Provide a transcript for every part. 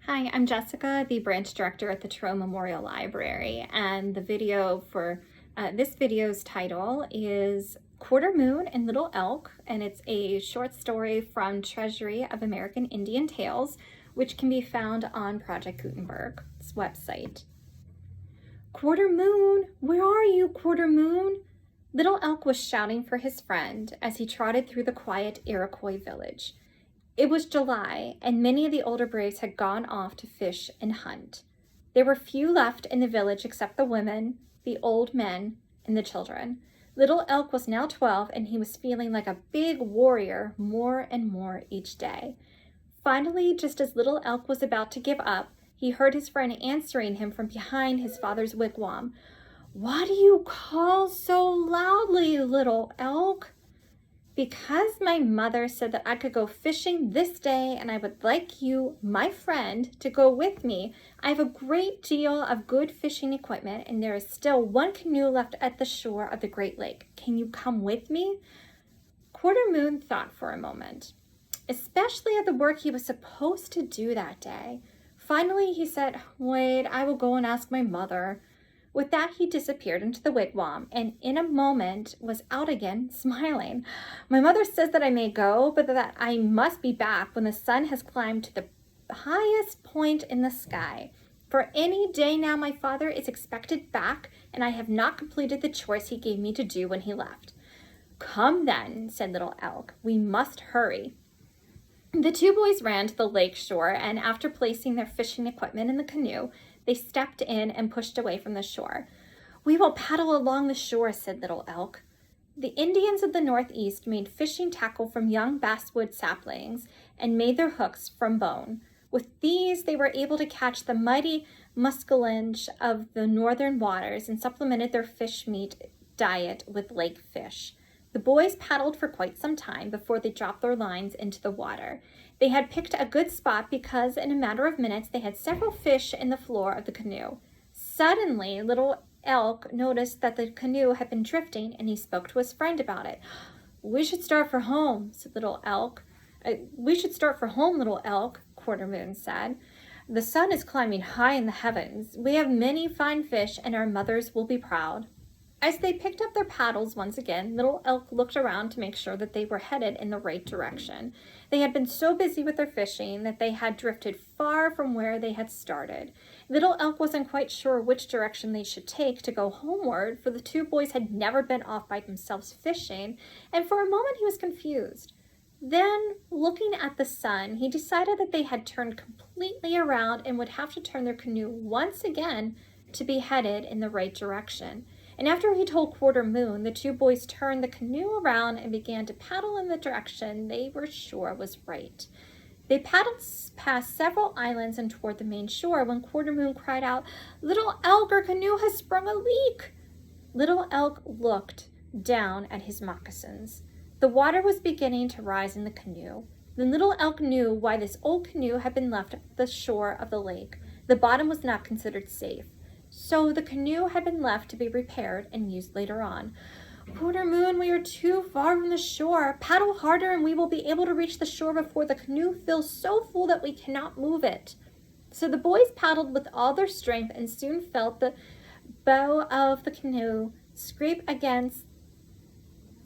Hi, I'm Jessica, the branch director at the Trow Memorial Library, and the video for this video's title is Quarter Moon and Little Elk, and it's a short story from Treasury of American Indian Tales, which can be found on Project Gutenberg's website. Quarter Moon, where are you, Quarter Moon? Little Elk was shouting for his friend as he trotted through the quiet Iroquois village. It was July, and many of the older braves had gone off to fish and hunt. There were few left in the village except the women, the old men, and the children. Little Elk was now 12, and he was feeling like a big warrior more and more each day. Finally, just as Little Elk was about to give up, he heard his friend answering him from behind his father's wigwam. "Why do you call so loudly, Little Elk?" "Because my mother said that I could go fishing this day and I would like you, my friend, to go with me. I have a great deal of good fishing equipment and there is still one canoe left at the shore of the Great Lake. Can you come with me?" Quarter Moon thought for a moment, especially at the work he was supposed to do that day. Finally, he said, "Wait, I will go and ask my mother." With that, he disappeared into the wigwam and in a moment was out again, smiling. "My mother says that I may go, but that I must be back when the sun has climbed to the highest point in the sky. For any day now my father is expected back, and I have not completed the chores he gave me to do when he left." "Come then," said Little Elk. "We must hurry." The two boys ran to the lake shore, and after placing their fishing equipment in the canoe, they stepped in and pushed away from the shore. "We will paddle along the shore," said Little Elk. The Indians of the Northeast made fishing tackle from young basswood saplings and made their hooks from bone. With these, they were able to catch the mighty muskellunge of the northern waters and supplemented their fish meat diet with lake fish. The boys paddled for quite some time before they dropped their lines into the water. They had picked a good spot because in a matter of minutes they had several fish in the floor of the canoe. Suddenly, Little Elk noticed that the canoe had been drifting and he spoke to his friend about it. "We should start for home," said Little Elk. "We should start for home, Little Elk," Quarter Moon said. "The sun is climbing high in the heavens. We have many fine fish and our mothers will be proud." As they picked up their paddles once again, Little Elk looked around to make sure that they were headed in the right direction. They had been so busy with their fishing that they had drifted far from where they had started. Little Elk wasn't quite sure which direction they should take to go homeward, for the two boys had never been off by themselves fishing, and for a moment he was confused. Then, looking at the sun, he decided that they had turned completely around and would have to turn their canoe once again to be headed in the right direction. And after he told Quarter Moon, the two boys turned the canoe around and began to paddle in the direction they were sure was right. They paddled past several islands and toward the main shore when Quarter Moon cried out, "Little Elk, our canoe has sprung a leak!" Little Elk looked down at his moccasins. The water was beginning to rise in the canoe. Then Little Elk knew why this old canoe had been left at the shore of the lake. The bottom was not considered safe, so the canoe had been left to be repaired and used later on. "Quarter Moon, we are too far from the shore. Paddle harder and we will be able to reach the shore before the canoe fills so full that we cannot move it." So the boys paddled with all their strength and soon felt the bow of the canoe scrape against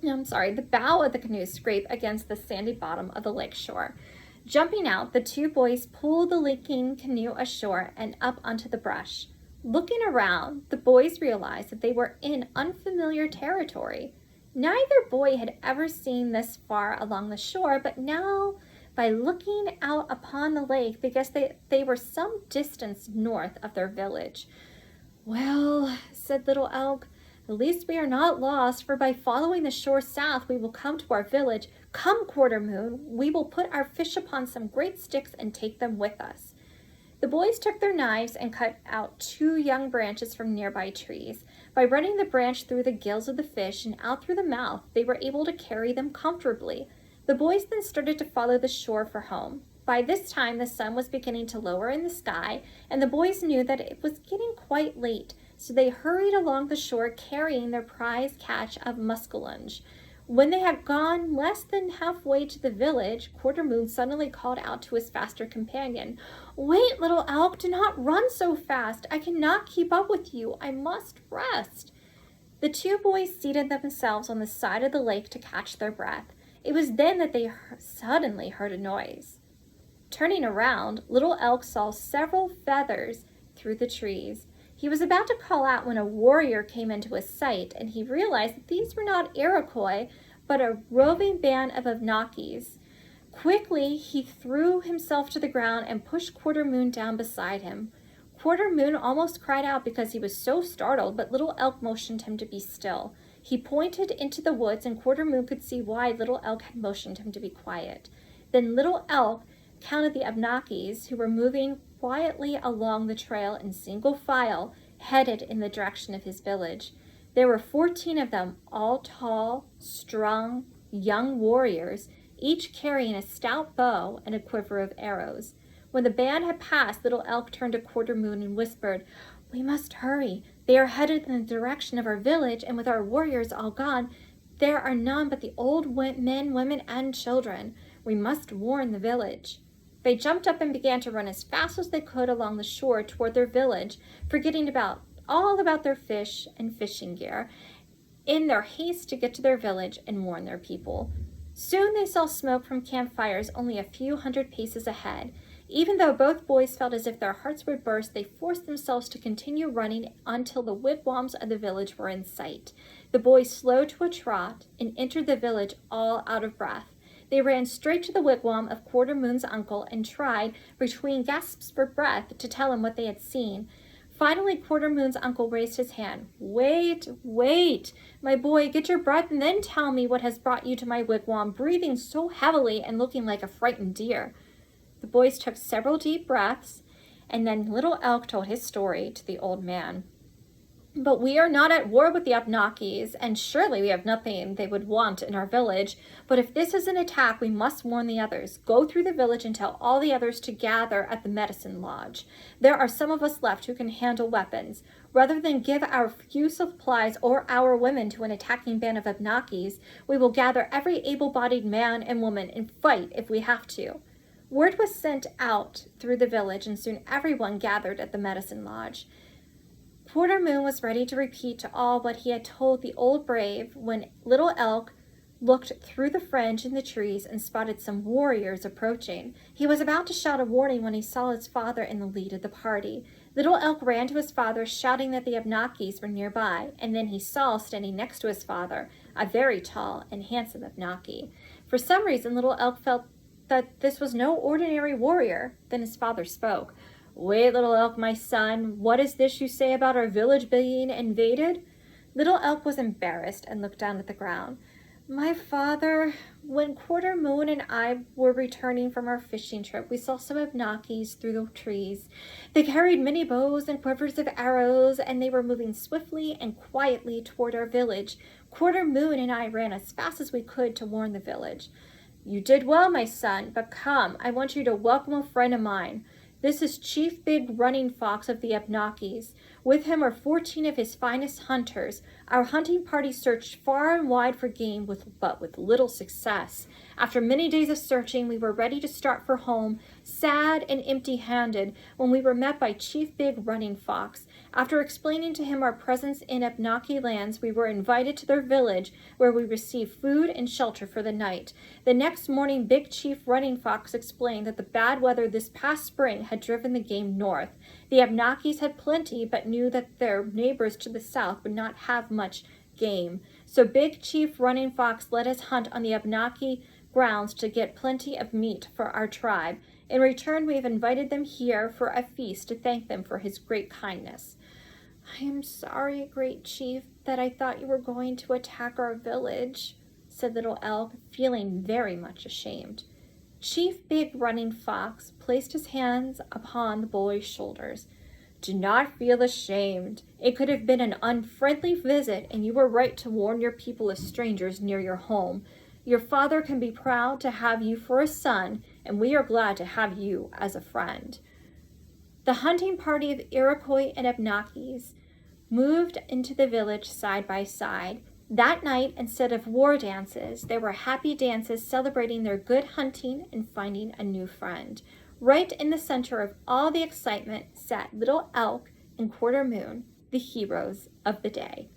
the bow of the canoe scrape against the sandy bottom of the lake shore. Jumping out, the two boys pulled the leaking canoe ashore and up onto the brush. Looking around, the boys realized that they were in unfamiliar territory. Neither boy had ever seen this far along the shore, but now, by looking out upon the lake, they guessed they were some distance north of their village. "Well," said Little Elk, "at least we are not lost, for by following the shore south, we will come to our village. Come, Quarter Moon, we will put our fish upon some great sticks and take them with us." The boys took their knives and cut out 2 young branches from nearby trees. By running the branch through the gills of the fish and out through the mouth, they were able to carry them comfortably. The boys then started to follow the shore for home. By this time, the sun was beginning to lower in the sky, and the boys knew that it was getting quite late, so they hurried along the shore carrying their prize catch of muskellunge. When they had gone less than halfway to the village, Quarter Moon suddenly called out to his faster companion, "Wait, little elk, do not run so fast. I cannot keep up with you. I must rest." The two boys seated themselves on the side of the lake to catch their breath. It was then that they suddenly heard a noise. Turning around, little elk saw several feathers through the trees. He was about to call out when a warrior came into his sight, and he realized that these were not Iroquois, but a roving band of Abnakis. Quickly, he threw himself to the ground and pushed Quarter Moon down beside him. Quarter Moon almost cried out because he was so startled, but Little Elk motioned him to be still. He pointed into the woods, and Quarter Moon could see why Little Elk had motioned him to be quiet. Then Little Elk counted the Abnakis, who were moving quietly along the trail in single file, headed in the direction of his village. There were 14 of them, all tall, strong, young warriors, each carrying a stout bow and a quiver of arrows. When the band had passed, Little Elk turned to Quarter Moon and whispered, "We must hurry. They are headed in the direction of our village, and with our warriors all gone, there are none but the old men, women, and children. We must warn the village." They jumped up and began to run as fast as they could along the shore toward their village, forgetting all about their fish and fishing gear, in their haste to get to their village and warn their people. Soon they saw smoke from campfires only a few hundred paces ahead. Even though both boys felt as if their hearts would burst, they forced themselves to continue running until the wigwams of the village were in sight. The boys slowed to a trot and entered the village all out of breath. They ran straight to the wigwam of Quarter Moon's uncle and tried, between gasps for breath, to tell him what they had seen. Finally, Quarter Moon's uncle raised his hand. "Wait, wait, my boy, get your breath and then tell me what has brought you to my wigwam, breathing so heavily and looking like a frightened deer." The boys took several deep breaths, and then Little Elk told his story to the old man. "But we are not at war with the Abnakis, and surely we have nothing they would want in our village. But if this is an attack, we must warn the others. Go through the village and tell all the others to gather at the medicine lodge. There are some of us left who can handle weapons. Rather than give our few supplies or our women to an attacking band of Abnakis, we will gather every able-bodied man and woman and fight if we have to." Word was sent out through the village, and soon everyone gathered at the medicine lodge. Quarter Moon was ready to repeat to all what he had told the old brave when Little Elk looked through the fringe in the trees and spotted some warriors approaching. He was about to shout a warning when he saw his father in the lead of the party. Little Elk ran to his father, shouting that the Abnakis were nearby, and then he saw, standing next to his father, a very tall and handsome Abnaki. For some reason, Little Elk felt that this was no ordinary warrior. Then his father spoke. "Wait, Little Elk, my son, what is this you say about our village being invaded?" Little Elk was embarrassed and looked down at the ground. "My father, when Quarter Moon and I were returning from our fishing trip, we saw some Abnakis through the trees. They carried many bows and quivers of arrows, and they were moving swiftly and quietly toward our village. Quarter Moon and I ran as fast as we could to warn the village." "You did well, my son, but come, I want you to welcome a friend of mine. This is Chief Big Running Fox of the Abnakis. With him are 14 of his finest hunters. Our hunting party searched far and wide for game, but with little success. After many days of searching, we were ready to start for home, sad and empty-handed, when we were met by Chief Big Running Fox. After explaining to him our presence in Abnaki lands, we were invited to their village, where we received food and shelter for the night. The next morning, Big Chief Running Fox explained that the bad weather this past spring had driven the game north. The Abnakis had plenty, but knew that their neighbors to the south would not have much game. So Big Chief Running Fox let us hunt on the Abnaki grounds to get plenty of meat for our tribe. In return, we have invited them here for a feast to thank them for his great kindness." "I am sorry, Great Chief, that I thought you were going to attack our village," said Little Elk, feeling very much ashamed. Chief Big Running Fox placed his hands upon the boy's shoulders. "Do not feel ashamed. It could have been an unfriendly visit, and you were right to warn your people of strangers near your home. Your father can be proud to have you for a son, and we are glad to have you as a friend." The hunting party of Iroquois and Abnakis moved into the village side by side. That night, instead of war dances, there were happy dances celebrating their good hunting and finding a new friend. Right in the center of all the excitement sat Little Elk and Quarter Moon, the heroes of the day.